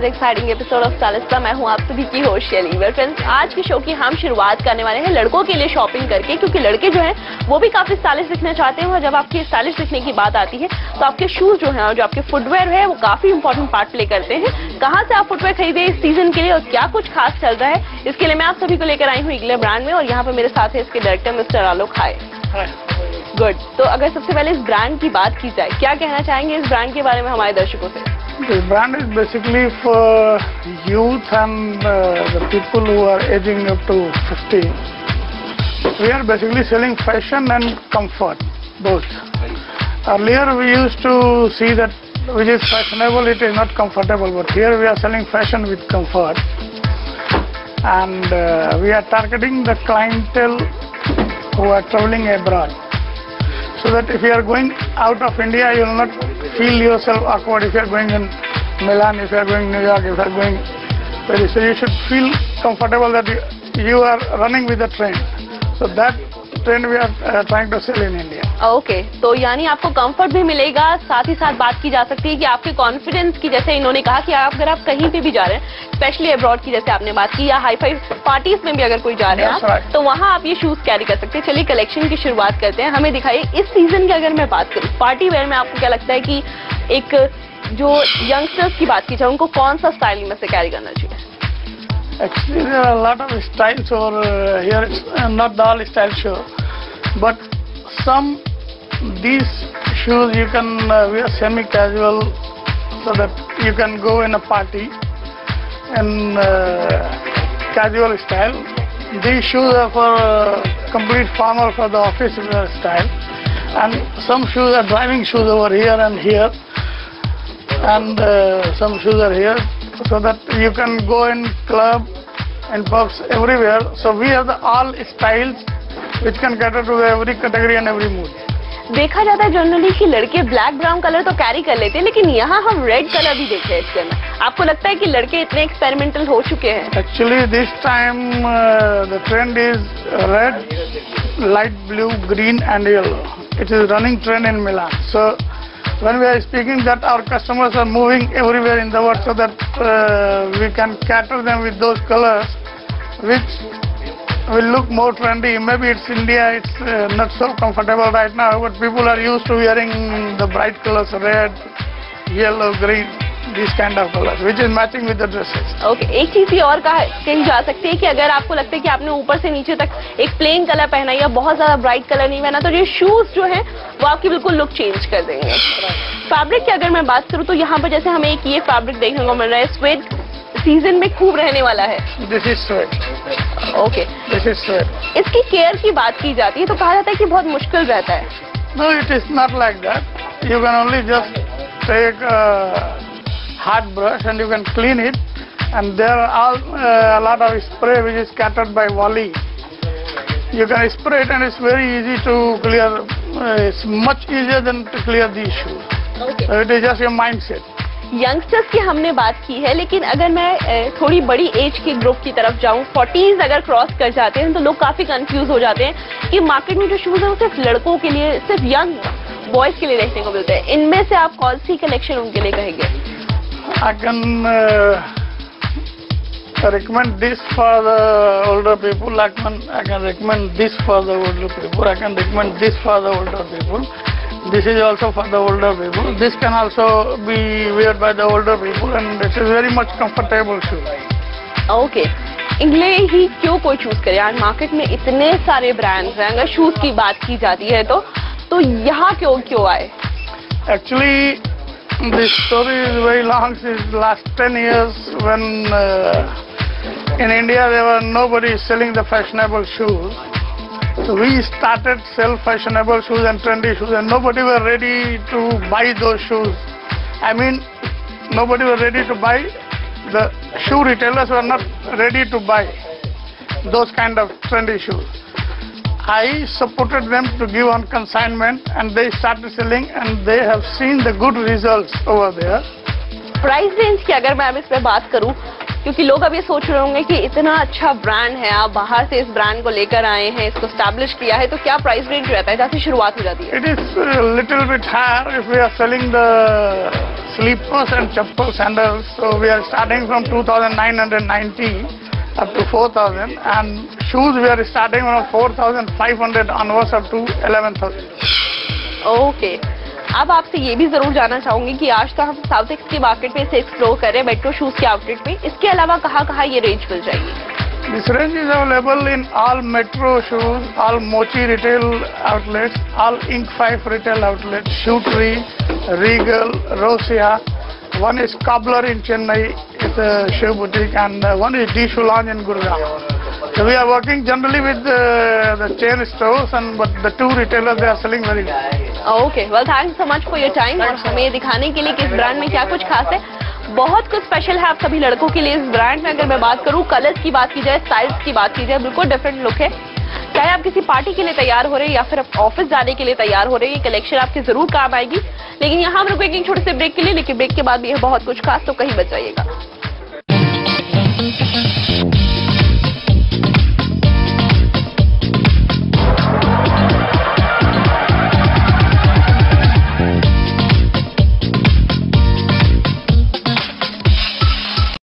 इस exciting episode of स्टाइलिस्टा। मैं हूं आप सभी की होस्ट शैली। फ्रेंड्स, आज के शो की हम शुरुआत करने वाले हैं लड़कों के लिए शॉपिंग करके, क्योंकि लड़के जो हैं वो भी काफी स्टाइलिश दिखना चाहते हैं। और जब आपकी स्टाइलिश दिखने की बात आती है तो आपके शूज जो हैं और जो आपके फुटवेयर है वो काफी इंपॉर्टेंट पार्ट प्ले करते हैं। कहाँ से आप फुटवेयर खरीदे इस सीजन के लिए और क्या कुछ खास चल रहा है, इसके लिए मैं आप सभी को लेकर आई हूँ इग्ले ब्रांड में। और यहाँ पर मेरे साथ है इसके डायरेक्टर मिस्टर आलोक। हाय। गुड। तो अगर सबसे पहले इस ब्रांड की बात की जाए, क्या कहना चाहेंगे इस ब्रांड के बारे में हमारे दर्शकों से? This brand is basically for youth and the people who are aging up to 50. We are basically selling fashion and comfort, both. Earlier we used to see that which is fashionable, it is not comfortable, but here we are selling fashion with comfort. And we are targeting the clientele who are traveling abroad. So that if you are going out of India, you will not feel yourself awkward if you are going in Milan, if you are going New York, if you are going Paris. So you should feel comfortable that you are running with the trend. So that trend we are trying to sell in India. Okay, तो यानी आपको comfort भी मिलेगा, साथ ही साथ बात की जा सकती है कि आपके कॉन्फिडेंस की, जैसे इन्होंने कहा कि अगर आप कहीं पे भी जा रहे हैं, स्पेशली अब्रॉड की जैसे आपने बात की, या हाई फाई पार्टीज में भी अगर कोई जा रहे हैं तो वहाँ आप ये शूज कैरी कर सकते हैं। चलिए कलेक्शन की शुरुआत करते हैं। हमें दिखाइए इस सीजन की अगर मैं बात करूँ पार्टी वेयर में, आपको क्या लगता है कि एक जो यंगस्टर्स की बात की जाए उनको कौन सा स्टाइल में से कैरी करना चाहिए? Actually, there are a lot of styles over here. It's not all style show, but these shoes you can wear semi-casual, so that you can go in a party in casual style. These shoes are for complete formal, for the office wear style, and some shoes are driving shoes over here and here, and some shoes are here, so that you can go in club and pubs everywhere. So we have the all styles which can cater to every category and every mood. देखा जाता है generally कि लड़के black brown colour तो carry कर लेते हैं, लेकिन यहाँ हम रेड कलर भी देखे हैं इसके अंदर। आपको लगता है कि लड़के इतने एक्सपेरिमेंटल हो चुके हैं? Actually this time the trend is red, light blue, green and yellow. It is running trend in Milan. So when we are speaking that our customers are moving everywhere in the world, so that we can cater them with those colors which will look more trendy. Maybe it's India, it's not so comfortable right now, but people are used to wearing the bright colors, red, yellow, green, these kind of colors, which is matching with the dresses. Okay, एक चीज और कही जा सकती है कि अगर आपको लगता है कि आपने ऊपर से नीचे तक एक प्लेन कलर पहना या बहुत ज्यादा ब्राइट कलर नहीं पहना, तो ये शूज जो है वो आपकी बिल्कुल लुक चेंज कर देंगे। फैब्रिक की अगर मैं बात करूँ तो यहाँ पर जैसे हमें एक ये फैब्रिक देखने को मिल रहा है, स्वेड सीजन में खूब रहने वाला है। This is sweat. Okay. This is sweat. इसकी केयर की बात की जाती है तो कहा जाता है कि बहुत मुश्किल रहता है। No, it is not like that. You can only just take a hard brush and you can clean it, and there are a lot of spray which is scattered by volley. You can spray it and it's very easy to clear. It's much easier than to clear these shoes. Okay. So it is just your mindset. Youngsters की हमने बात की है, लेकिन अगर मैं थोड़ी बड़ी एज के ग्रुप की तरफ जाऊं, 40s अगर क्रॉस कर जाते हैं तो लोग काफी कंफ्यूज हो जाते हैं कि मार्केट में जो शूज है वो सिर्फ लड़कों के लिए, सिर्फ यंग बॉयज के लिए देखने को मिलते हैं। इनमें से आप कौन सी कलेक्शन उनके लिए कहेंगे? I can recommend this for the older people. I can recommend this for the older people. I can recommend this for the older people. This is also for the older people. This can also be worn by the older people, and it is very much comfortable shoe. Okay, इग्ले ही क्यों कोई choose करे? आज market में इतने सारे brands हैं, अगर शूज की बात की जाती है तो यहाँ क्यों आए? Actually, this story is very long. Since last 10 years, when in India there were nobody selling the fashionable shoes. So we started sell fashionable shoes and trendy shoes, and nobody were ready to buy those shoes. I mean, nobody were ready to buy. The shoe retailers were not ready to buy those kind of trendy shoes. I supported them to give on consignment, and they started selling, and they have seen the good results over there. Price range की अगर मैं अब इस पे बात करूं क्योंकि लोग अब ये सोच रहे होंगे कि इतना अच्छा ब्रांड है, आप बाहर से इस ब्रांड को लेकर आए हैं, इसको स्टैब्लिश किया है, तो क्या प्राइस रेंज रहता है, जहाँ से शुरुआत हो जाती है? It is little bit higher if we are selling the slippers and chappal sandals. So we are starting from 2,990 up to 4,000, and shoes we are starting from 4,500 onwards up to 11,000. Okay, अब आपसे ये भी जरूर जानना चाहूंगी कि आज तो हम साउथ एक्स के मार्केट में इसे एक्सप्लोर कर रहे हैं मेट्रो शूज के आउटलेट में, इसके अलावा कहाँ ये रेंज मिल जाएगी? This range is available in all Metro shoes, all Mochi retail outlets, all Ink 5 retail outlets, Shoe Tree, Regal, Rosia. One is Cobbler in Chennai, it's a shoe boutique, and one is D Shoe Lounge in Gurgaon. So we are working generally with the chain stores, but the two retailers, they are selling very well. Okay, well thanks so much for your time और हमें दिखाने के लिए कि इस brand में क्या कुछ खास है। बहुत कुछ स्पेशल है आप सभी लड़कों के लिए इस ब्रांड में। अगर मैं बात करूं, कलर्स की बात की जाए, स्टाइल्स की बात की जाए, बिल्कुल डिफरेंट लुक है। चाहे आप किसी पार्टी के लिए तैयार हो रहे हैं या फिर आप ऑफिस जाने के लिए तैयार हो रहे हैं, ये कलेक्शन आपके जरूर काम आएगी। लेकिन यहाँ हम रुकेंगे एक छोटे से ब्रेक के लिए, लेकिन ब्रेक के बाद भी है बहुत कुछ खास, तो कहीं बच जाइएगा।